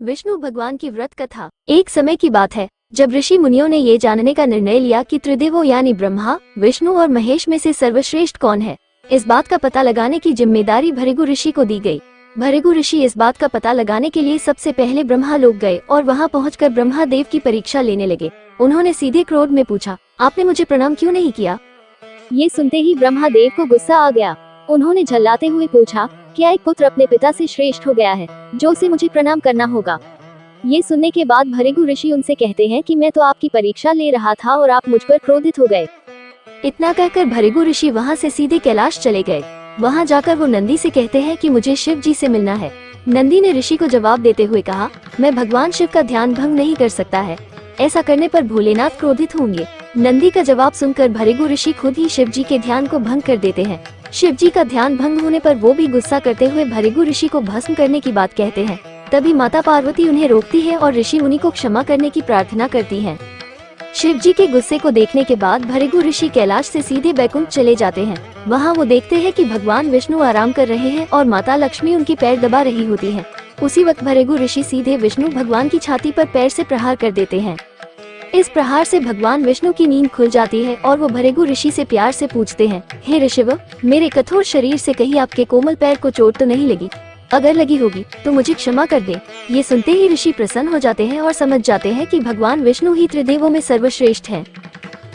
विष्णु भगवान की व्रत कथा। एक समय की बात है जब ऋषि मुनियों ने ये जानने का निर्णय लिया कि त्रिदेवों यानी ब्रह्मा, विष्णु और महेश में से सर्वश्रेष्ठ कौन है। इस बात का पता लगाने की जिम्मेदारी भृगु ऋषि को दी गई। भृगु ऋषि इस बात का पता लगाने के लिए सबसे पहले ब्रह्मा लोक गए और वहाँ पहुंचकर ब्रह्मा देव की परीक्षा लेने लगे। उन्होंने सीधे क्रोध में पूछा, आपने मुझे प्रणाम क्यों नहीं किया। ये सुनते ही ब्रह्मा देव को गुस्सा आ गया। उन्होंने झल्लाते हुए पूछा, क्या एक पुत्र अपने पिता से श्रेष्ठ हो गया है जो उसे मुझे प्रणाम करना होगा। ये सुनने के बाद भृगु ऋषि उनसे कहते हैं कि मैं तो आपकी परीक्षा ले रहा था और आप मुझ पर क्रोधित हो गए। इतना कहकर भृगु ऋषि वहाँ से सीधे कैलाश चले गए। वहाँ जाकर वो नंदी से कहते हैं कि मुझे शिव जी से मिलना है। नंदी ने ऋषि को जवाब देते हुए कहा, मैं भगवान शिव का ध्यान भंग नहीं कर सकता है, ऐसा करने पर भोलेनाथ क्रोधित होंगे। नंदी का जवाब सुनकर भृगु ऋषि खुद ही शिव जी के ध्यान को भंग कर देते हैं। शिव जी का ध्यान भंग होने पर वो भी गुस्सा करते हुए भृगु ऋषि को भस्म करने की बात कहते हैं। तभी माता पार्वती उन्हें रोकती है और ऋषि मुनि को क्षमा करने की प्रार्थना करती हैं। शिव जी के गुस्से को देखने के बाद भृगु ऋषि कैलाश से सीधे बैकुंठ चले जाते हैं। वहाँ वो देखते हैं कि भगवान विष्णु आराम कर रहे हैं और माता लक्ष्मी उनकी पैर दबा रही होती है। उसी वक्त भृगु ऋषि सीधे विष्णु भगवान की छाती पर पैर से प्रहार कर देते हैं। इस प्रहार से भगवान विष्णु की नींद खुल जाती है और वो भृगु ऋषि से प्यार से पूछते हैं, हे ऋषिव, मेरे कठोर शरीर से कहीं आपके कोमल पैर को चोट तो नहीं लगी? अगर लगी होगी तो मुझे क्षमा कर दे। ये सुनते ही ऋषि प्रसन्न हो जाते हैं और समझ जाते हैं कि भगवान विष्णु ही त्रिदेवों में सर्वश्रेष्ठ हैं।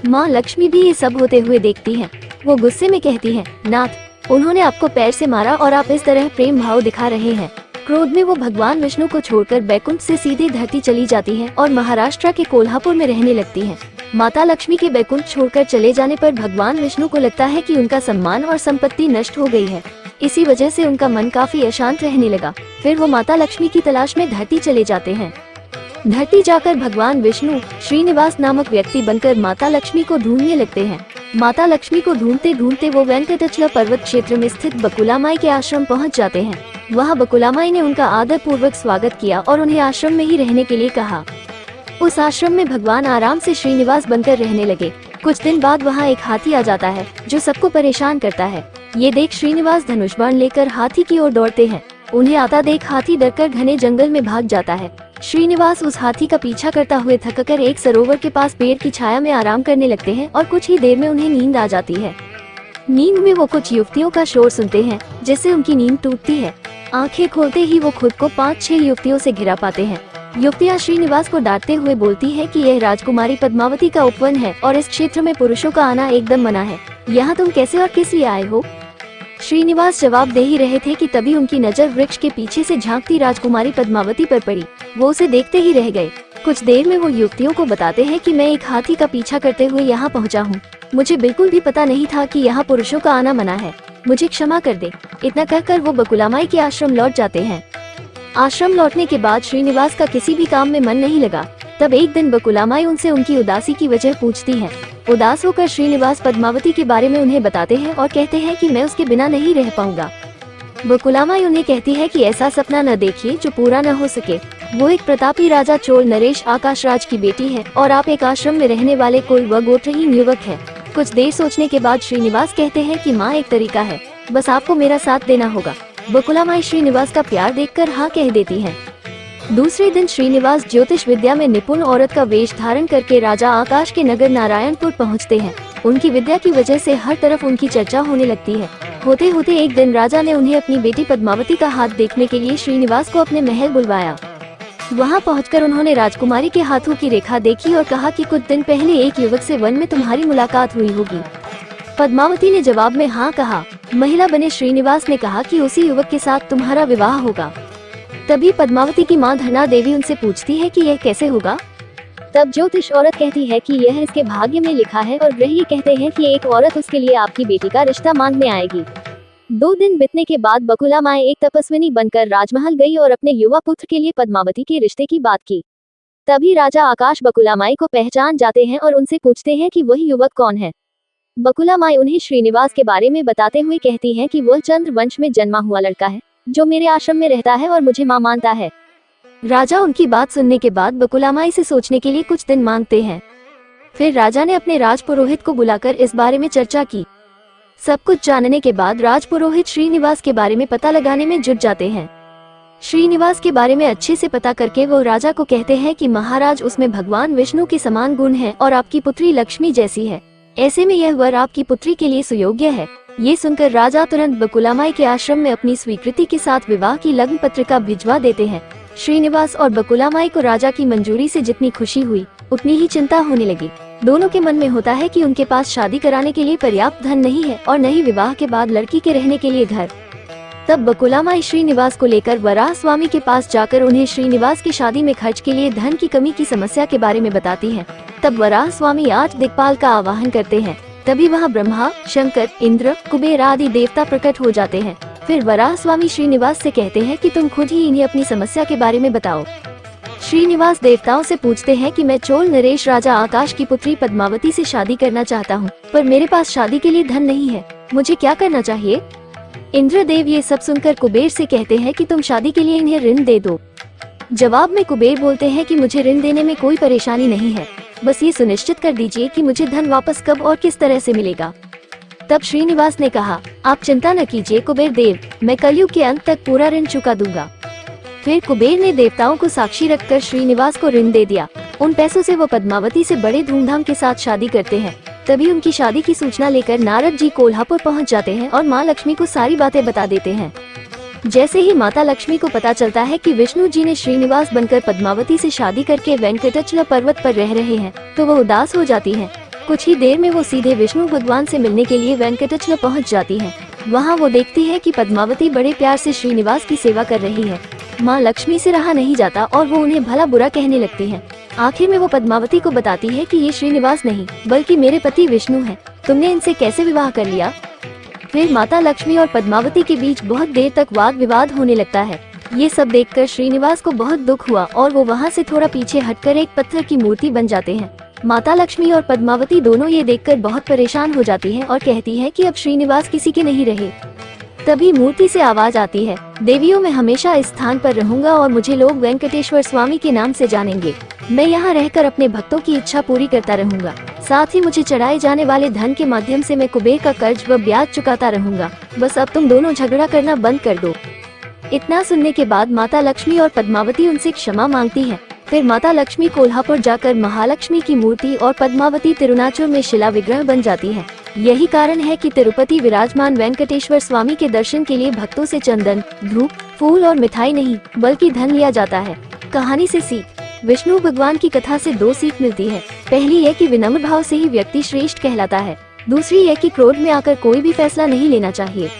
माँ लक्ष्मी भी ये सब होते हुए देखती हैं। वो गुस्से में कहती हैं, नाथ, उन्होंने आपको पैर से मारा और आप इस तरह प्रेम भाव दिखा रहे हैं। क्रोध में वो भगवान विष्णु को छोड़कर बैकुंठ से सीधे धरती चली जाती हैं और महाराष्ट्र के कोल्हापुर में रहने लगती हैं। माता लक्ष्मी के बैकुंठ छोड़कर चले जाने पर भगवान विष्णु को लगता है कि उनका सम्मान और संपत्ति नष्ट हो गई है। इसी वजह से उनका मन काफी अशांत रहने लगा। फिर वो माता लक्ष्मी की तलाश में धरती चले जाते हैं। धरती जाकर भगवान विष्णु श्रीनिवास नामक व्यक्ति बनकर माता लक्ष्मी को ढूंढने लगते हैं। माता लक्ष्मी को ढूंढते ढूंढते वो वेंकटाचल पर्वत क्षेत्र में स्थित बकुलामाई के आश्रम पहुंच जाते हैं। वहां बकुलामाई ने उनका आदर पूर्वक स्वागत किया और उन्हें आश्रम में ही रहने के लिए कहा। उस आश्रम में भगवान आराम से श्रीनिवास बनकर रहने लगे। कुछ दिन बाद वहाँ एक हाथी आ जाता है जो सबको परेशान करता है। ये देख श्रीनिवास धनुष बाण लेकर हाथी की ओर दौड़ते हैं। उन्हें आता देख हाथी डरकर घने जंगल में भाग जाता है। श्रीनिवास उस हाथी का पीछा करता हुए थककर एक सरोवर के पास पेड़ की छाया में आराम करने लगते हैं और कुछ ही देर में उन्हें नींद आ जाती है। नींद में वो कुछ युवतियों का शोर सुनते हैं जिससे उनकी नींद टूटती है। आंखें खोलते ही वो खुद को 5-6 युवतियों से घिरा पाते हैं। युवतियाँ श्रीनिवास को डांटते हुए बोलती है कि यह राजकुमारी पद्मावती का उपवन है और इस क्षेत्र में पुरुषों का आना एकदम मना है। यहाँ तुम कैसे और किस लिए आए हो? श्रीनिवास जवाब दे ही रहे थे कि तभी उनकी नजर वृक्ष के पीछे से झांकती राजकुमारी पद्मावती पर पड़ी। वो उसे देखते ही रह गए। कुछ देर में वो युवतियों को बताते हैं कि मैं एक हाथी का पीछा करते हुए यहाँ पहुँचा हूँ। मुझे बिल्कुल भी पता नहीं था कि यहाँ पुरुषों का आना मना है, मुझे क्षमा कर दे। इतना कहकर वो बकुलामाई के आश्रम लौट जाते हैं। आश्रम लौटने के बाद श्रीनिवास का किसी भी काम में मन नहीं लगा। तब एक दिन बकुलामाई उनसे उनकी उदासी की वजह पूछती है। उदास होकर श्रीनिवास पद्मावती के बारे में उन्हें बताते हैं और कहते हैं कि मैं उसके बिना नहीं रह पाऊंगा। बकुलामाई उन्हें कहती है कि ऐसा सपना न देखिए जो पूरा न हो सके। वो एक प्रतापी राजा चोल नरेश आकाश राज की बेटी है और आप एक आश्रम में रहने वाले कोई व गोत्रहीन युवक है। कुछ देर सोचने के बाद श्रीनिवास कहते हैं कि माँ, एक तरीका है, बस आपको मेरा साथ देना होगा। बकुलामाई श्रीनिवास का प्यार देखकर हाँ कह देती हैं। दूसरे दिन श्रीनिवास ज्योतिष विद्या में निपुण औरत का वेश धारण करके राजा आकाश के नगर नारायणपुर पहुंचते हैं। उनकी विद्या की वजह से हर तरफ उनकी चर्चा होने लगती है। होते होते एक दिन राजा ने उन्हें अपनी बेटी पद्मावती का हाथ देखने के लिए श्रीनिवास को अपने महल बुलवाया। वहां पहुंचकर उन्होंने राजकुमारी के हाथों की रेखा देखी और कहा कि कुछ दिन पहले एक युवक से वन में तुम्हारी मुलाकात हुई होगी। पद्मावती ने जवाब में हाँ कहा। महिला बने श्रीनिवास ने कहा कि उसी युवक के साथ तुम्हारा विवाह होगा। तभी पद्मावती की मां धना देवी उनसे पूछती है कि यह कैसे होगा। तब ज्योतिष औरत कहती है कि यह इसके भाग्य में लिखा है और ग्रही कहते हैं कि एक औरत उसके लिए आपकी बेटी का रिश्ता मांगने आएगी। 2 दिन बीतने के बाद बकुलामाई एक तपस्विनी बनकर राजमहल गई और अपने युवा पुत्र के लिए पद्मावती के रिश्ते की बात की। तभी राजा आकाश बकुलामाई को पहचान जाते हैं और उनसे पूछते हैं कि वही युवक कौन है। बकुलामाई उन्हें श्रीनिवास के बारे में बताते हुए कहती है कि वह चंद्र वंश में जन्मा हुआ लड़का है जो मेरे आश्रम में रहता है और मुझे मां मानता है। राजा उनकी बात सुनने के बाद बकुलामाई से सोचने के लिए कुछ दिन मांगते हैं। फिर राजा ने अपने राजपुरोहित को बुलाकर इस बारे में चर्चा की। सब कुछ जानने के बाद राजपुरोहित श्रीनिवास के बारे में पता लगाने में जुट जाते हैं। श्रीनिवास के बारे में अच्छे से पता करके वो राजा को कहते हैं कि महाराज, उसमें भगवान विष्णु के समान गुण हैं और आपकी पुत्री लक्ष्मी जैसी है। ऐसे में यह वर आपकी पुत्री के लिए सुयोग्य है। ये सुनकर राजा तुरंत बकुलामाई के आश्रम में अपनी स्वीकृति के साथ विवाह की लग्न पत्रिका भिजवा देते हैं। श्रीनिवास और बकुलामाई को राजा की मंजूरी से जितनी खुशी हुई उतनी ही चिंता होने लगी। दोनों के मन में होता है कि उनके पास शादी कराने के लिए पर्याप्त धन नहीं है और न ही विवाह के बाद लड़की के रहने के लिए घर। तब बकुलामाई श्रीनिवास को लेकर वराह स्वामी के पास जाकर उन्हें श्रीनिवास की शादी में खर्च के लिए धन की कमी की समस्या के बारे में बताती हैं। तब वराह स्वामी 8 दिक्पाल का आवाहन करते हैं। तभी वहाँ ब्रह्मा, शंकर, इंद्र, कुबेर आदि देवता प्रकट हो जाते हैं। फिर वराह स्वामी श्रीनिवास से कहते हैं कि तुम खुद ही इन्हें अपनी समस्या के बारे में बताओ। श्रीनिवास देवताओं से पूछते हैं कि मैं चोल नरेश राजा आकाश की पुत्री पद्मावती से शादी करना चाहता हूँ, पर मेरे पास शादी के लिए धन नहीं है, मुझे क्या करना चाहिए? इंद्रदेव ये सब सुनकर कुबेर से कहते हैं कि तुम शादी के लिए इन्हें ऋण दे दो। जवाब में कुबेर बोलते हैं कि मुझे ऋण देने में कोई परेशानी नहीं है, बस ये सुनिश्चित कर दीजिए कि मुझे धन वापस कब और किस तरह से मिलेगा। तब श्रीनिवास ने कहा, आप चिंता न कीजिए कुबेर देव, मैं कलयुग के अंत तक पूरा ऋण चुका दूंगा। फिर कुबेर ने देवताओं को साक्षी रखकर श्रीनिवास को ऋण दे दिया। उन पैसों से वो पद्मावती से बड़े धूमधाम के साथ शादी करते हैं। तभी उनकी शादी की सूचना लेकर नारद जी कोल्हापुर पहुंच जाते हैं और माँ लक्ष्मी को सारी बातें बता देते हैं। जैसे ही माता लक्ष्मी को पता चलता है कि विष्णु जी ने श्रीनिवास बनकर पद्मावती से शादी करके वेंकटाचल पर्वत पर रह रहे हैं, तो वो उदास हो जाती हैं। कुछ ही देर में वो सीधे विष्णु भगवान से मिलने के लिए वेंकटाचल पहुंच जाती हैं। वहाँ वो देखती है कि पद्मावती बड़े प्यार से श्रीनिवास की सेवा कर रही है। माँ लक्ष्मी से रहा नहीं जाता और वो उन्हें भला बुरा कहने लगती हैं। आखिर में वो पद्मावती को बताती है कि ये श्रीनिवास नहीं बल्कि मेरे पति विष्णु हैं। तुमने इनसे कैसे विवाह कर लिया? फिर माता लक्ष्मी और पद्मावती के बीच बहुत देर तक वाद विवाद होने लगता है। ये सब देखकर श्रीनिवास को बहुत दुख हुआ और वो वहाँ से थोड़ा पीछे हटकर एक पत्थर की मूर्ति बन जाते हैं। माता लक्ष्मी और पद्मावती दोनों ये देखकर बहुत परेशान हो जाती हैं और कहती है कि अब श्रीनिवास किसी के नहीं रहे। तभी मूर्ति से आवाज आती है, देवियों मैं हमेशा इस स्थान पर रहूंगा और मुझे लोग वेंकटेश्वर स्वामी के नाम से जानेंगे। मैं यहाँ रहकर अपने भक्तों की इच्छा पूरी करता रहूंगा। साथ ही मुझे चढ़ाए जाने वाले धन के माध्यम से मैं कुबेर का कर्ज व ब्याज चुकाता रहूंगा। बस अब तुम दोनों झगड़ा करना बंद कर दो। इतना सुनने के बाद माता लक्ष्मी और पद्मावती उनसे क्षमा मांगती हैं। फिर माता लक्ष्मी कोल्हापुर जाकर महालक्ष्मी की मूर्ति और पद्मावती तिरुनाचुर में शिला विग्रह बन जाती है। यही कारण है कि तिरुपति विराजमान वेंकटेश्वर स्वामी के दर्शन के लिए भक्तों से चंदन, धूप, फूल और मिठाई नहीं बल्कि धन लिया जाता है। कहानी से सीख। विष्णु भगवान की कथा से 2 सीख मिलती है। पहली है कि विनम्र भाव से ही व्यक्ति श्रेष्ठ कहलाता है। दूसरी है कि क्रोध में आकर कोई भी फैसला नहीं लेना चाहिए।